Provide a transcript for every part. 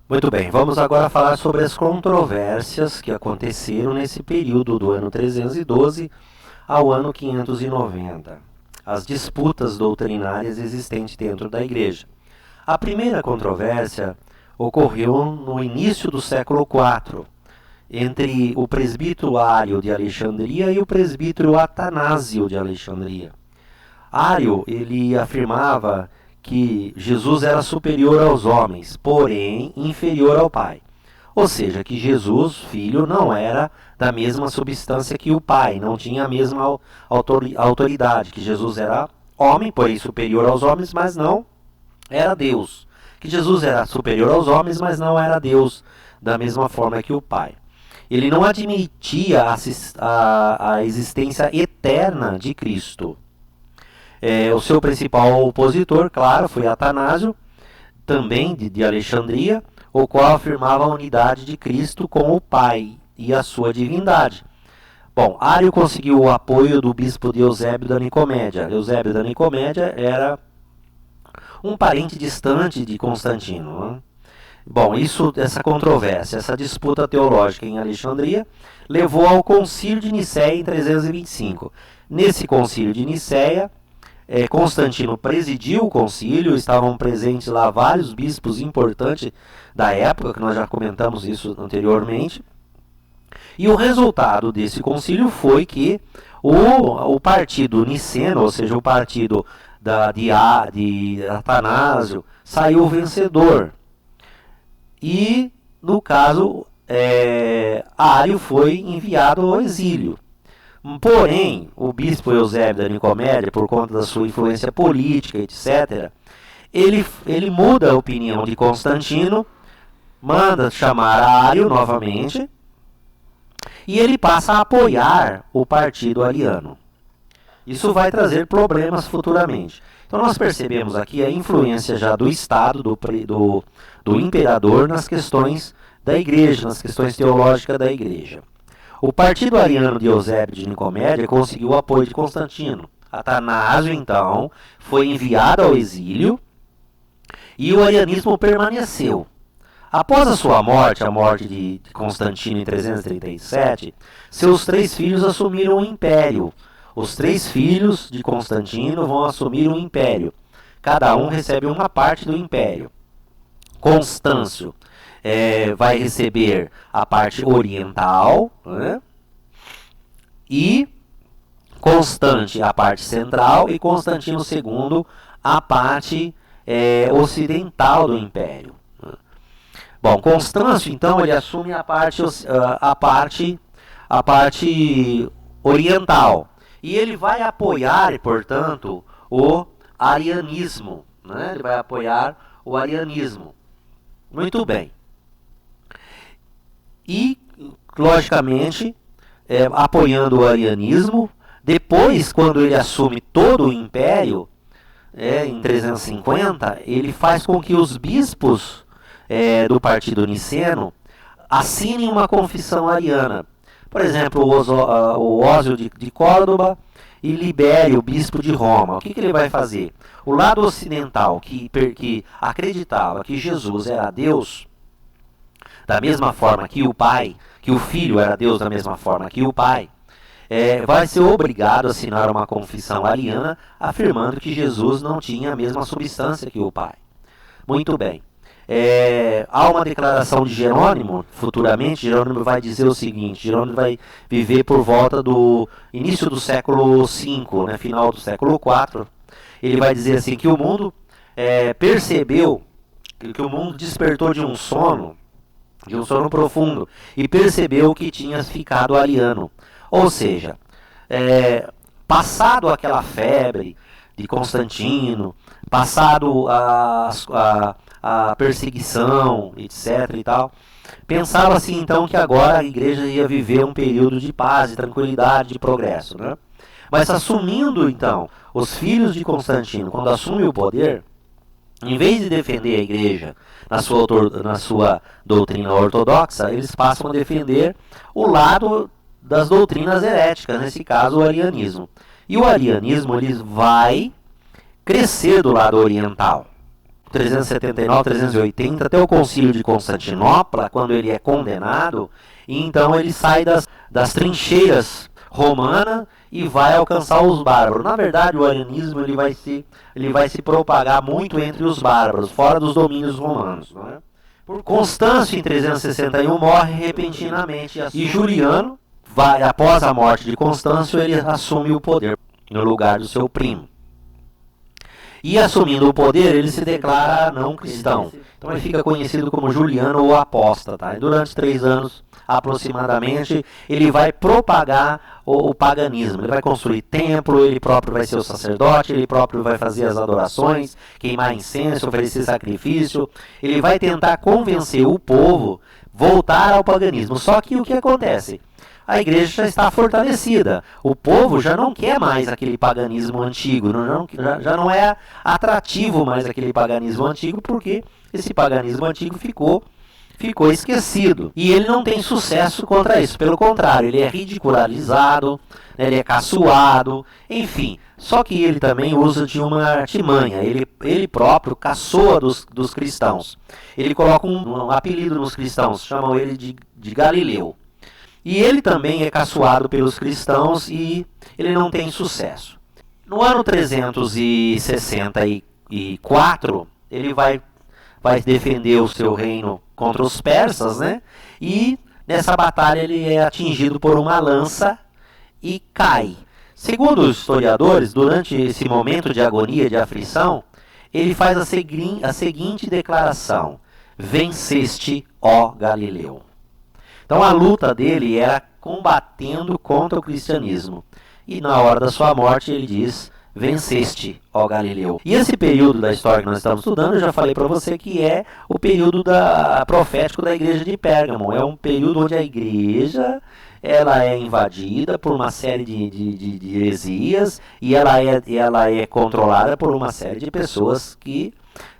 Muito bem, vamos agora falar sobre as controvérsias que aconteceram nesse período do ano 312 ao ano 590. As disputas doutrinárias existentes dentro da igreja. A primeira controvérsia ocorreu no início do século IV, entre o presbítero Ário de Alexandria e o presbítero Atanásio de Alexandria. Ário, ele afirmava que Jesus era superior aos homens, porém inferior ao Pai. Ou seja, que Jesus, filho, não era da mesma substância que o Pai, não tinha a mesma autoridade, que Jesus era homem, porém superior aos homens, mas não era Deus. Que Jesus era superior aos homens, mas não era Deus da mesma forma que o Pai. Ele não admitia a existência eterna de Cristo. O seu principal opositor, claro, foi Atanásio, também de Alexandria, o qual afirmava a unidade de Cristo com o Pai e a sua divindade. Bom, Ário conseguiu o apoio do bispo de Eusébio da Nicomédia. Eusébio da Nicomédia era um parente distante de Constantino, né? Bom, essa controvérsia, essa disputa teológica em Alexandria, levou ao Concílio de Nicéia em 325. Nesse Concílio de Nicéia, Constantino presidiu o concílio, estavam presentes lá vários bispos importantes da época, que nós já comentamos isso anteriormente. E o resultado desse concílio foi que o partido niceno, ou seja, o partido de Atanásio, saiu vencedor. E, no caso, Ário foi enviado ao exílio. Porém, o bispo Eusébio da Nicomédia, por conta da sua influência política, etc., ele muda a opinião de Constantino, manda chamar Ário novamente, e ele passa a apoiar o partido ariano. Isso vai trazer problemas futuramente. Então nós percebemos aqui a influência já do Estado, do imperador nas questões da igreja, nas questões teológicas da igreja. O partido ariano de Eusébio de Nicomédia conseguiu o apoio de Constantino. Atanásio, então, foi enviado ao exílio e o arianismo permaneceu. Após a sua morte, a morte de Constantino em 337, seus 3 filhos assumiram o império. Os 3 filhos de Constantino vão assumir o império. Cada um recebe uma parte do império. Constâncio vai receber a parte oriental, né? E Constante a parte central e Constantino II a parte ocidental do império. Bom, Constâncio então ele assume a parte oriental e ele vai apoiar, portanto, o arianismo, né? Ele vai apoiar o arianismo. Muito bem. E, logicamente, apoiando o arianismo, depois, quando ele assume todo o império, em 350, ele faz com que os bispos do partido niceno assinem uma confissão ariana. Por exemplo, o Ósio de Córdoba e Libério, bispo de Roma. O que ele vai fazer? O lado ocidental, que acreditava que Jesus era Deus, da mesma forma que o Pai, que o Filho era Deus da mesma forma que o Pai, vai ser obrigado a assinar uma confissão ariana afirmando que Jesus não tinha a mesma substância que o Pai. Muito bem. Há uma declaração de Jerônimo, futuramente. Jerônimo vai dizer o seguinte: Jerônimo vai viver por volta do início do século V, né, final do século IV. Ele vai dizer assim que o mundo percebeu, que o mundo despertou de um sono profundo, e percebeu que tinha ficado ariano. Ou seja, passado aquela febre de Constantino, passado a perseguição, etc. e tal, pensava-se então que agora a igreja ia viver um período de paz, de tranquilidade, de progresso, né? Mas assumindo então os filhos de Constantino, quando assumem o poder, em vez de defender a igreja na sua doutrina ortodoxa, eles passam a defender o lado das doutrinas heréticas, nesse caso o arianismo. E o arianismo ele vai crescer do lado oriental. 379, 380, até o Concílio de Constantinopla, quando ele é condenado, e então ele sai das trincheiras romanas e vai alcançar os bárbaros. Na verdade, o arianismo ele vai se propagar muito entre os bárbaros, fora dos domínios romanos. Não é? Por Constâncio, em 361, morre repentinamente, e Juliano, após a morte de Constâncio, ele assume o poder no lugar do seu primo. E assumindo o poder, ele se declara não cristão. Então ele fica conhecido como Juliano o Apóstata. E durante 3 anos, aproximadamente, ele vai propagar o paganismo. Ele vai construir templo, ele próprio vai ser o sacerdote, ele próprio vai fazer as adorações, queimar incenso, oferecer sacrifício. Ele vai tentar convencer o povo a voltar ao paganismo. Só que o que acontece? A igreja já está fortalecida. O povo já não quer mais aquele paganismo antigo, já não é atrativo mais aquele paganismo antigo, porque esse paganismo antigo ficou esquecido. E ele não tem sucesso contra isso, pelo contrário, ele é ridicularizado, ele é caçoado, enfim. Só que ele também usa de uma artimanha, ele próprio caçoa dos cristãos. Ele coloca um apelido nos cristãos, chamam ele de Galileu. E ele também é caçoado pelos cristãos e ele não tem sucesso. No ano 364, ele vai defender o seu reino contra os persas, né? E nessa batalha ele é atingido por uma lança e cai. Segundo os historiadores, durante esse momento de agonia, de aflição, ele faz a seguinte declaração: venceste, ó Galileu. Então a luta dele era combatendo contra o cristianismo. E na hora da sua morte ele diz: venceste, ó Galileu. E esse período da história que nós estamos estudando, eu já falei para você que é o período profético da igreja de Pérgamo. É um período onde a igreja ela é invadida por uma série de heresias e ela é controlada por uma série de pessoas que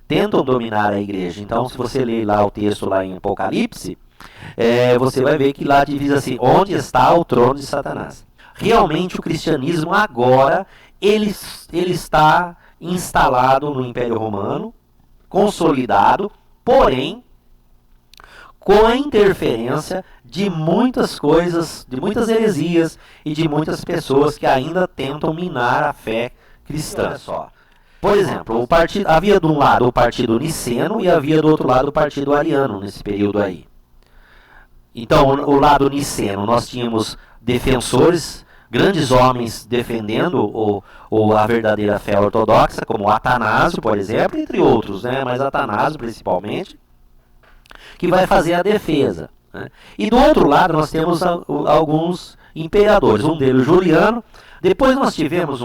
tentam dominar a igreja. Então, se você ler lá o texto lá em Apocalipse, você vai ver que lá diz assim: onde está o trono de Satanás? Realmente o cristianismo agora ele está instalado no Império Romano, consolidado, porém com a interferência de muitas coisas, de muitas heresias e de muitas pessoas que ainda tentam minar a fé cristã. Olha só. Por exemplo, havia de um lado o partido niceno e havia do outro lado o partido ariano nesse período aí. Então, o lado niceno, nós tínhamos defensores, grandes homens defendendo a verdadeira fé ortodoxa, como Atanásio, por exemplo, entre outros, né? Mas Atanásio principalmente, que vai fazer a defesa. Né? E do outro lado nós temos alguns imperadores, um deles Juliano. Depois nós tivemos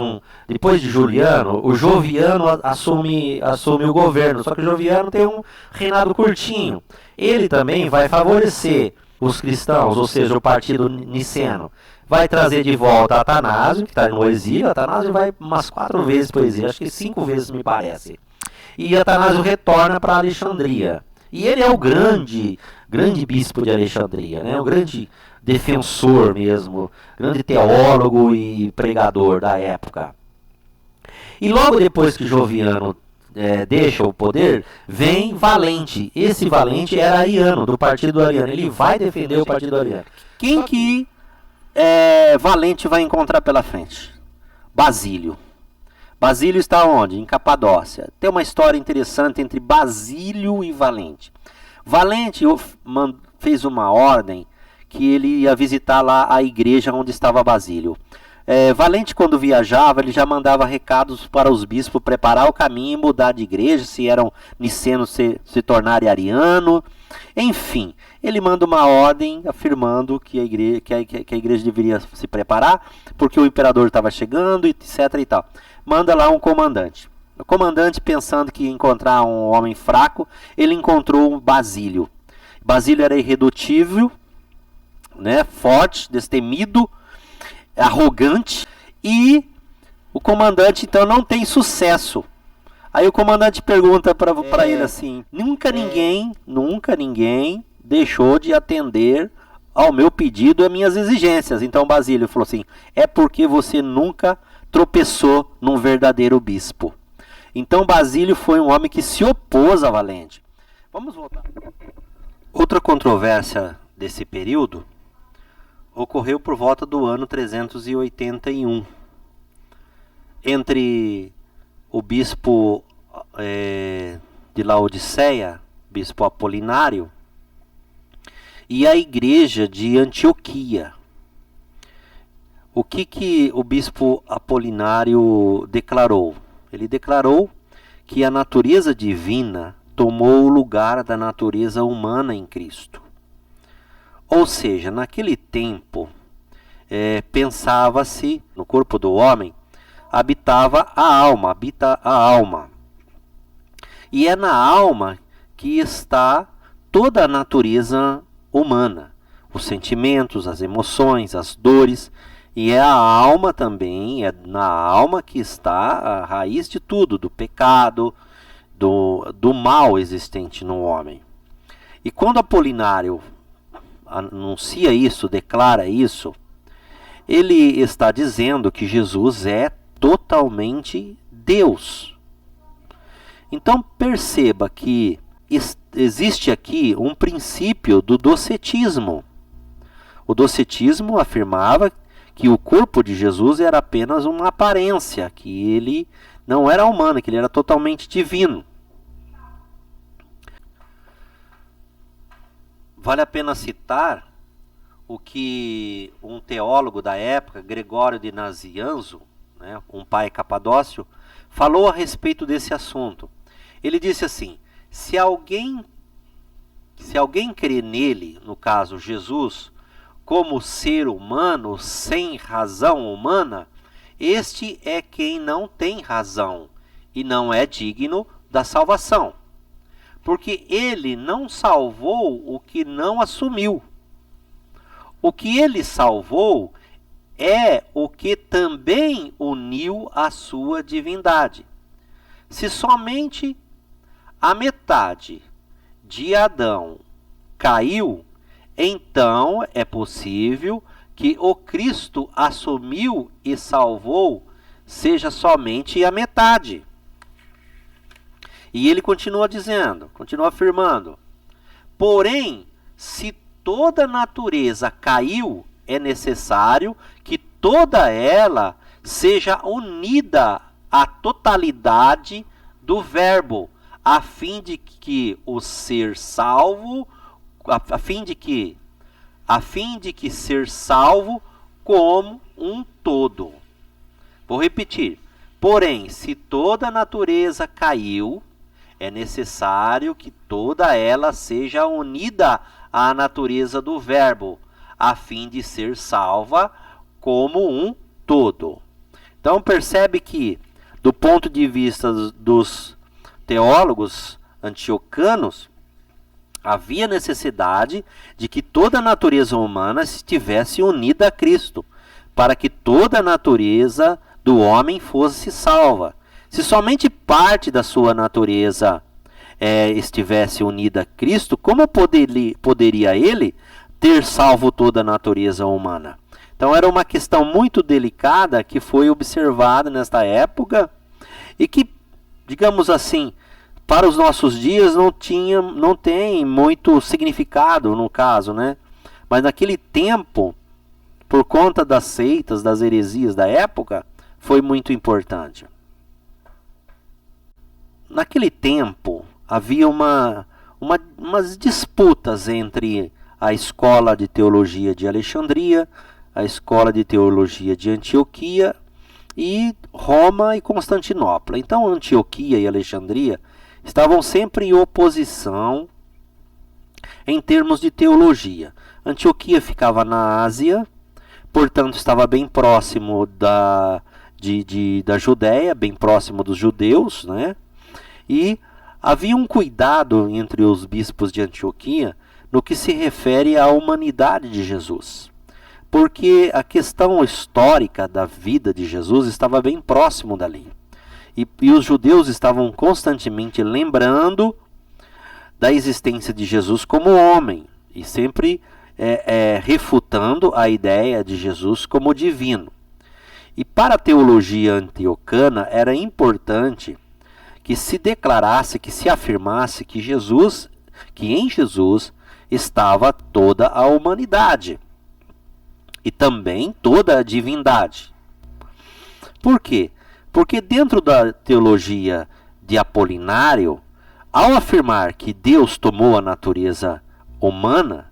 depois de Juliano, o Joviano assume o governo, só que o Joviano tem um reinado curtinho. Ele também vai favorecer os cristãos, ou seja, o partido niceno. Vai trazer de volta Atanásio, que está no exílio. Atanásio vai umas 4 vezes para o exílio, acho que 5 vezes me parece. E Atanásio retorna para Alexandria. E ele é o grande bispo de Alexandria, né? O grande defensor mesmo, grande teólogo e pregador da época. E logo depois que Joviano deixa o poder, vem Valente. Esse Valente era ariano, do partido ariano. Ele vai defender o partido ariano. Quem que Valente vai encontrar pela frente? Basílio. Basílio está onde? Em Capadócia. Tem uma história interessante entre Basílio e Valente. Valente fez uma ordem que ele ia visitar lá a igreja onde estava Basílio. Valente, quando viajava, ele já mandava recados para os bispos preparar o caminho e mudar de igreja, se eram nicenos se tornarem ariano. Enfim, ele manda uma ordem afirmando que a igreja deveria se preparar, porque o imperador estava chegando, etc. e tal. Manda lá um comandante. O comandante, pensando que ia encontrar um homem fraco, ele encontrou um Basílio. Basílio era irredutível, né, forte, destemido, arrogante, e o comandante então não tem sucesso. Aí o comandante pergunta para ele assim: nunca ninguém deixou de atender ao meu pedido e às minhas exigências. Então Basílio falou assim: é porque você nunca tropeçou num verdadeiro bispo. Então Basílio foi um homem que se opôs a Valente. Vamos voltar. Outra controvérsia desse período ocorreu por volta do ano 381, entre o bispo de Laodiceia, bispo Apolinário, e a igreja de Antioquia. O que o bispo Apolinário declarou? Ele declarou que a natureza divina tomou o lugar da natureza humana em Cristo. Ou seja, naquele tempo, pensava-se, no corpo do homem, habita a alma. E é na alma que está toda a natureza humana, os sentimentos, as emoções, as dores, e é a alma também, é na alma que está a raiz de tudo, do pecado, do mal existente no homem. E quando Apolinário anuncia isso, declara isso, ele está dizendo que Jesus é totalmente Deus. Então perceba que existe aqui um princípio do docetismo. O docetismo afirmava que o corpo de Jesus era apenas uma aparência, que ele não era humano, que ele era totalmente divino. Vale a pena citar o que um teólogo da época, Gregório de Nazianzo, um pai capadócio, falou a respeito desse assunto. Ele disse assim: se alguém crê nele, no caso Jesus, como ser humano sem razão humana, este é quem não tem razão e não é digno da salvação. Porque ele não salvou o que não assumiu. O que ele salvou é o que também uniu a sua divindade. Se somente a metade de Adão caiu, então é possível que o Cristo assumiu e salvou seja somente a metade. E ele continua dizendo, continua afirmando: porém, se toda a natureza caiu, é necessário que toda ela seja unida à totalidade do Verbo, a fim de que o ser salvo, a fim de que ser salvo como um todo. Vou repetir. Porém, se toda a natureza caiu, é necessário que toda ela seja unida à natureza do Verbo, a fim de ser salva como um todo. Então percebe que, do ponto de vista dos teólogos antiocanos, havia necessidade de que toda a natureza humana estivesse unida a Cristo, para que toda a natureza do homem fosse salva. Se somente parte da sua natureza estivesse unida a Cristo, como poderia ele ter salvo toda a natureza humana? Então era uma questão muito delicada que foi observada nesta época e que, digamos assim, para os nossos dias não tem muito significado no caso, né? Mas naquele tempo, por conta das seitas, das heresias da época, foi muito importante. Naquele tempo, havia umas disputas entre a escola de teologia de Alexandria, a escola de teologia de Antioquia e Roma e Constantinopla. Então, Antioquia e Alexandria estavam sempre em oposição em termos de teologia. Antioquia ficava na Ásia, portanto estava bem próximo da Judéia, bem próximo dos judeus, né? E havia um cuidado entre os bispos de Antioquia no que se refere à humanidade de Jesus, porque a questão histórica da vida de Jesus estava bem próximo dali. E os judeus estavam constantemente lembrando da existência de Jesus como homem, e sempre refutando a ideia de Jesus como divino. E para a teologia antiocana era importante que se declarasse, que se afirmasse que em Jesus estava toda a humanidade e também toda a divindade. Por quê? Porque dentro da teologia de Apolinário, ao afirmar que Deus tomou a natureza humana,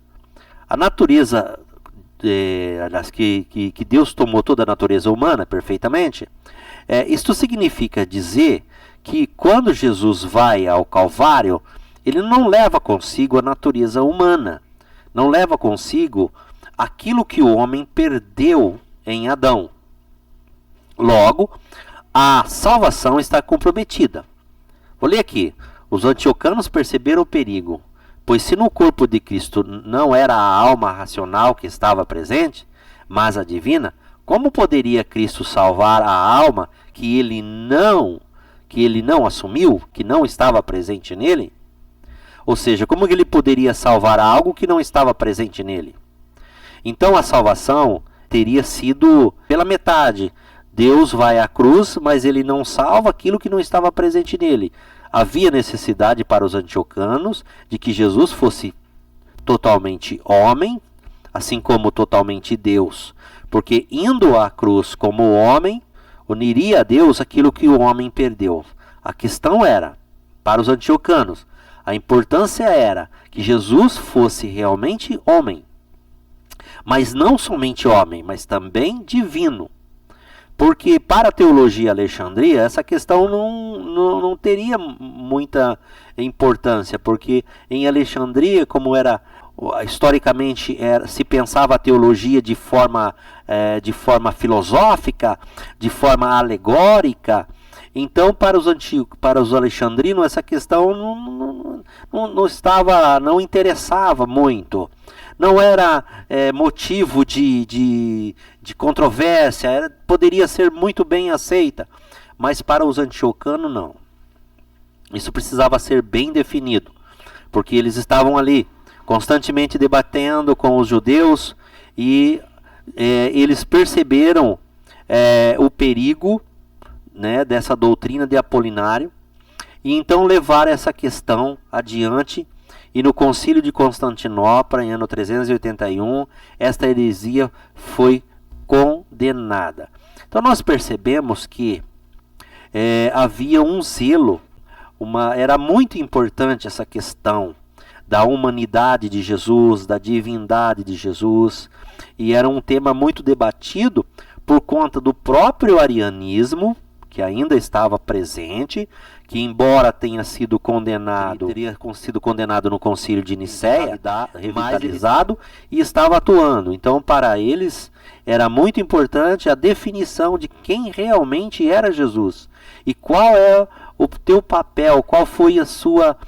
a natureza, que Deus tomou toda a natureza humana perfeitamente, isto significa dizer que quando Jesus vai ao Calvário, ele não leva consigo a natureza humana, não leva consigo aquilo que o homem perdeu em Adão. Logo, a salvação está comprometida. Vou ler aqui. Os antiocanos perceberam o perigo, pois se no corpo de Cristo não era a alma racional que estava presente, mas a divina, como poderia Cristo salvar a alma que ele não assumiu, que não estava presente nele? Ou seja, como ele poderia salvar algo que não estava presente nele? Então a salvação teria sido pela metade. Deus vai à cruz, mas ele não salva aquilo que não estava presente nele. Havia necessidade para os antiocanos de que Jesus fosse totalmente homem, assim como totalmente Deus. Porque indo à cruz como homem, uniria a Deus aquilo que o homem perdeu. A questão era, para os antiocanos, a importância era que Jesus fosse realmente homem. Mas não somente homem, mas também divino. Porque para a teologia alexandria, essa questão não teria muita importância, porque em Alexandria, como era historicamente se pensava a teologia de forma filosófica, de forma alegórica, então para os alexandrinos essa questão não interessava muito. Não era motivo de controvérsia, poderia ser muito bem aceita, mas para os antiocanos não. Isso precisava ser bem definido, porque eles estavam ali constantemente debatendo com os judeus e eles perceberam o perigo, né, dessa doutrina de Apolinário, e então levaram essa questão adiante. E no Concílio de Constantinopla, em ano 381, esta heresia foi condenada. Então nós percebemos que havia um zelo, era muito importante essa questão da humanidade de Jesus, da divindade de Jesus, e era um tema muito debatido por conta do próprio arianismo, que ainda estava presente, que embora tenha sido condenado, teria sido condenado no Concílio de Nicéia, revitalizado, e estava atuando. Então, para eles, era muito importante a definição de quem realmente era Jesus. E qual é o teu papel, qual foi a sua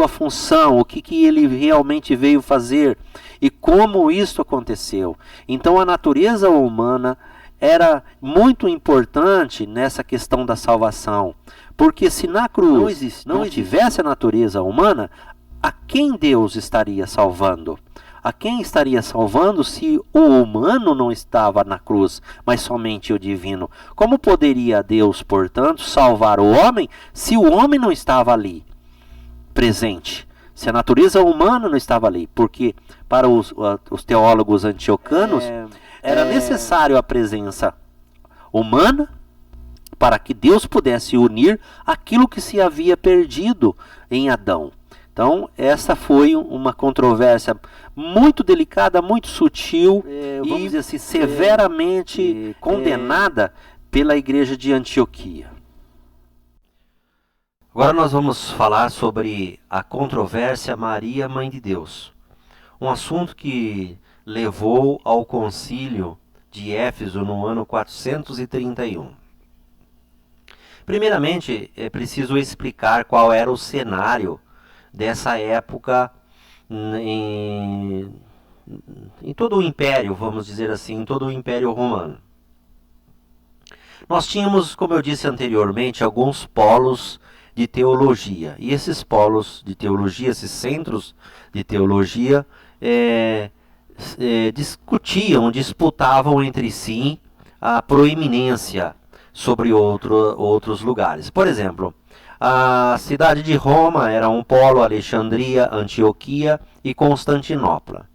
função, o que ele realmente veio fazer, e como isso aconteceu. Então, a natureza humana era muito importante nessa questão da salvação, porque se na cruz não tivesse a natureza humana, a quem Deus estaria salvando? A quem estaria salvando se o humano não estava na cruz, mas somente o divino? Como poderia Deus, portanto, salvar o homem se o homem não estava ali, presente? Se a natureza humana não estava ali? Porque para os teólogos antiocanos era necessário a presença humana para que Deus pudesse unir aquilo que se havia perdido em Adão. Então, essa foi uma controvérsia muito delicada, muito sutil vamos dizer assim, severamente condenada pela Igreja de Antioquia. Agora nós vamos falar sobre a controvérsia Maria, Mãe de Deus. Um assunto que levou ao concílio de Éfeso no ano 431. Primeiramente, é preciso explicar qual era o cenário dessa época em todo o Império, vamos dizer assim, em todo o Império Romano. Nós tínhamos, como eu disse anteriormente, alguns polos de teologia. E esses polos de teologia, esses centros de teologia, disputavam entre si a proeminência sobre outros lugares. Por exemplo, A cidade de Roma era um polo, Alexandria, Antioquia e Constantinopla.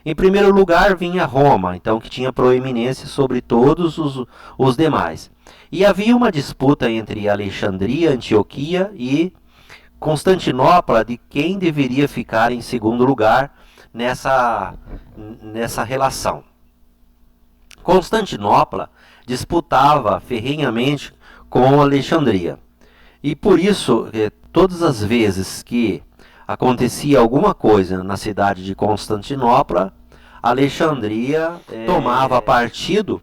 Em primeiro lugar vinha Roma, então que tinha proeminência sobre todos os demais. E havia uma disputa entre Alexandria, Antioquia e Constantinopla de quem deveria ficar em segundo lugar nessa relação. Constantinopla disputava ferrenhamente com Alexandria. E por isso, todas as vezes que acontecia alguma coisa na cidade de Constantinopla, Alexandria tomava partido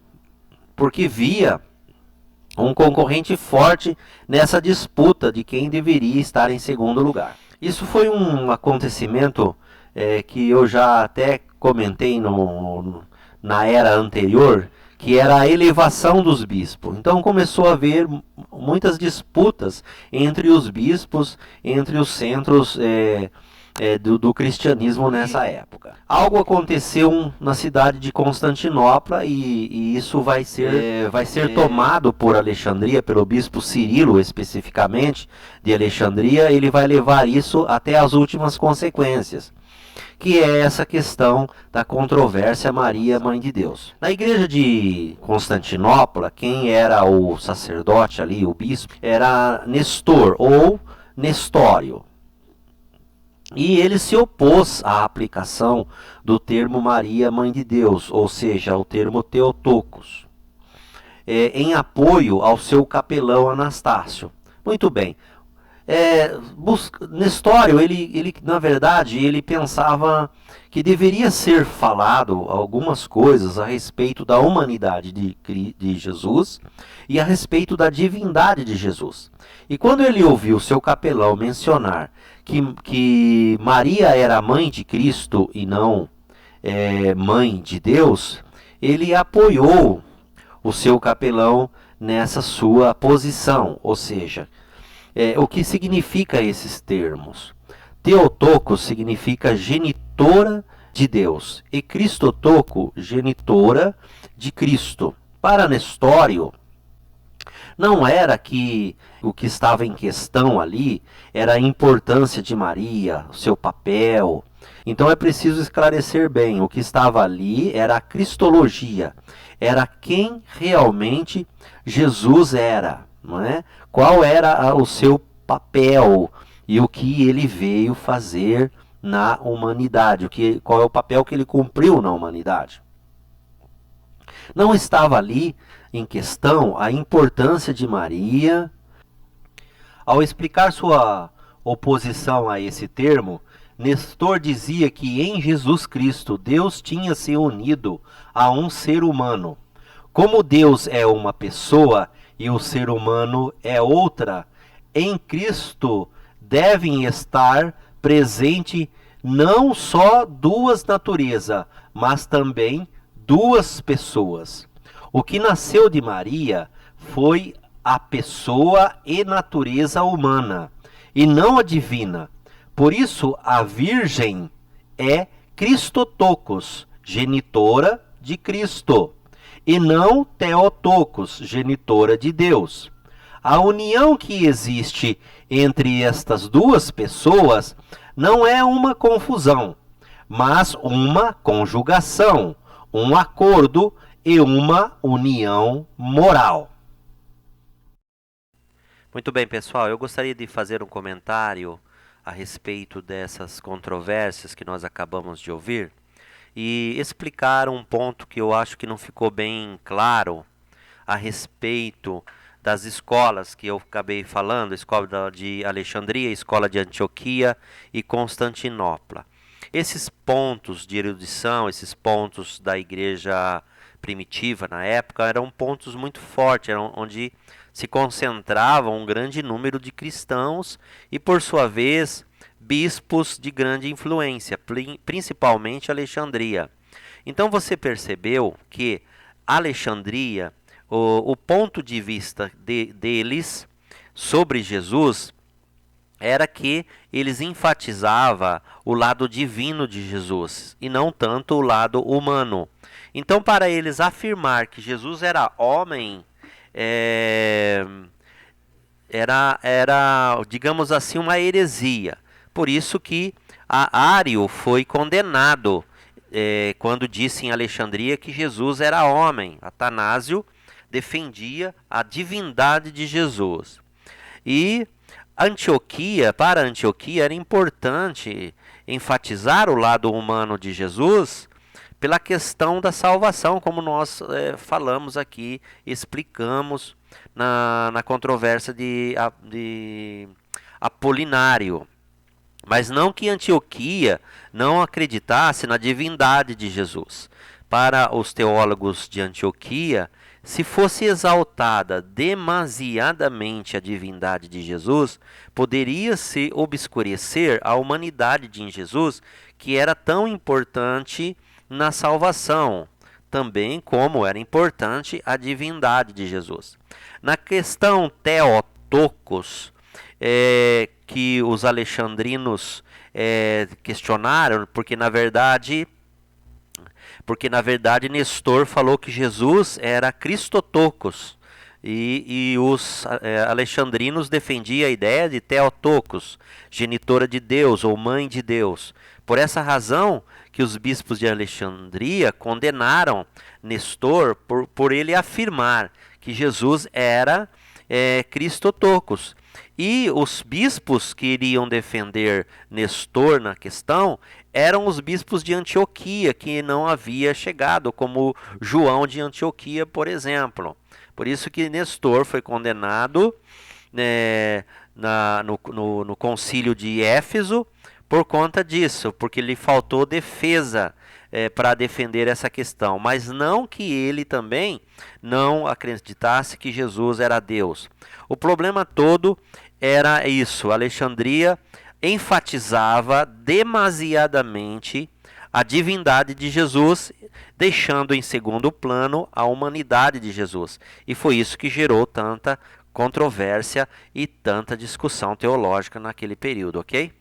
porque via um concorrente forte nessa disputa de quem deveria estar em segundo lugar. Isso foi um acontecimento que eu já até comentei na era anterior, que era a elevação dos bispos. Então começou a haver muitas disputas entre os bispos, entre os centros do cristianismo nessa época. Algo aconteceu na cidade de Constantinopla e isso vai ser tomado por Alexandria, pelo bispo Cirilo especificamente de Alexandria. Ele vai levar isso até as últimas consequências, que é essa questão da controvérsia Maria, Mãe de Deus. Na igreja de Constantinopla, quem era o sacerdote ali, o bispo, era Nestor ou Nestório. E ele se opôs à aplicação do termo Maria, Mãe de Deus, ou seja, o termo Theotokos, em apoio ao seu capelão Anastácio. Muito bem. Nestório, ele na verdade, ele pensava que deveria ser falado algumas coisas a respeito da humanidade de Jesus e a respeito da divindade de Jesus. E quando ele ouviu seu capelão mencionar que Maria era mãe de Cristo e não mãe de Deus, ele apoiou o seu capelão nessa sua posição, ou seja, o que significa esses termos? Theotokos significa genitora de Deus e Cristotoko, genitora de Cristo. Para Nestório, não era que o que estava em questão ali era a importância de Maria, o seu papel. Então é preciso esclarecer bem, o que estava ali era a cristologia, era quem realmente Jesus era, não é? Qual era o seu papel e o que ele veio fazer na humanidade, qual é o papel que ele cumpriu na humanidade. Não estava ali em questão a importância de Maria. Ao explicar sua oposição a esse termo, Nestor dizia que em Jesus Cristo Deus tinha se unido a um ser humano. Como Deus é uma pessoa e o ser humano é outra, em Cristo devem estar presente não só duas naturezas, mas também duas pessoas. O que nasceu de Maria foi a pessoa e natureza humana, e não a divina. Por isso, a Virgem é Cristotokos, genitora de Cristo, e não Theotokos, genitora de Deus. A união que existe entre estas duas pessoas não é uma confusão, mas uma conjugação, um acordo e uma união moral. Muito bem, pessoal, eu gostaria de fazer um comentário a respeito dessas controvérsias que nós acabamos de ouvir e explicar um ponto que eu acho que não ficou bem claro a respeito das escolas que eu acabei falando, a escola de Alexandria, a escola de Antioquia e Constantinopla. Esses pontos de erudição, esses pontos da igreja primitiva na época, eram pontos muito fortes, eram onde se concentrava um grande número de cristãos e, por sua vez, bispos de grande influência, principalmente Alexandria. Então você percebeu que Alexandria, o ponto de vista deles sobre Jesus era que eles enfatizavam o lado divino de Jesus e não tanto o lado humano. Então, para eles afirmar que Jesus era homem, digamos assim, uma heresia. Por isso que Ário foi condenado quando disse em Alexandria que Jesus era homem. Atanásio defendia a divindade de Jesus. E para Antioquia era importante enfatizar o lado humano de Jesus pela questão da salvação, como nós falamos aqui, explicamos na controvérsia de Apolinário. Mas não que Antioquia não acreditasse na divindade de Jesus. Para os teólogos de Antioquia, se fosse exaltada demasiadamente a divindade de Jesus, poderia-se obscurecer a humanidade de Jesus, que era tão importante na salvação, também como era importante a divindade de Jesus. Na questão Theotokos, que os alexandrinos questionaram, porque na verdade Nestor falou que Jesus era Christotokos, e os alexandrinos defendiam a ideia de Theotokos, genitora de Deus ou mãe de Deus. Por essa razão que os bispos de Alexandria condenaram Nestor por ele afirmar que Jesus era Christotokos. E os bispos que iriam defender Nestor na questão eram os bispos de Antioquia, que não havia chegado, como João de Antioquia, por exemplo. Por isso que Nestor foi condenado no concílio de Éfeso por conta disso, porque lhe faltou defesa para defender essa questão. Mas não que ele também não acreditasse que Jesus era Deus. O problema todo era isso: Alexandria enfatizava demasiadamente a divindade de Jesus, deixando em segundo plano a humanidade de Jesus. E foi isso que gerou tanta controvérsia e tanta discussão teológica naquele período, ok?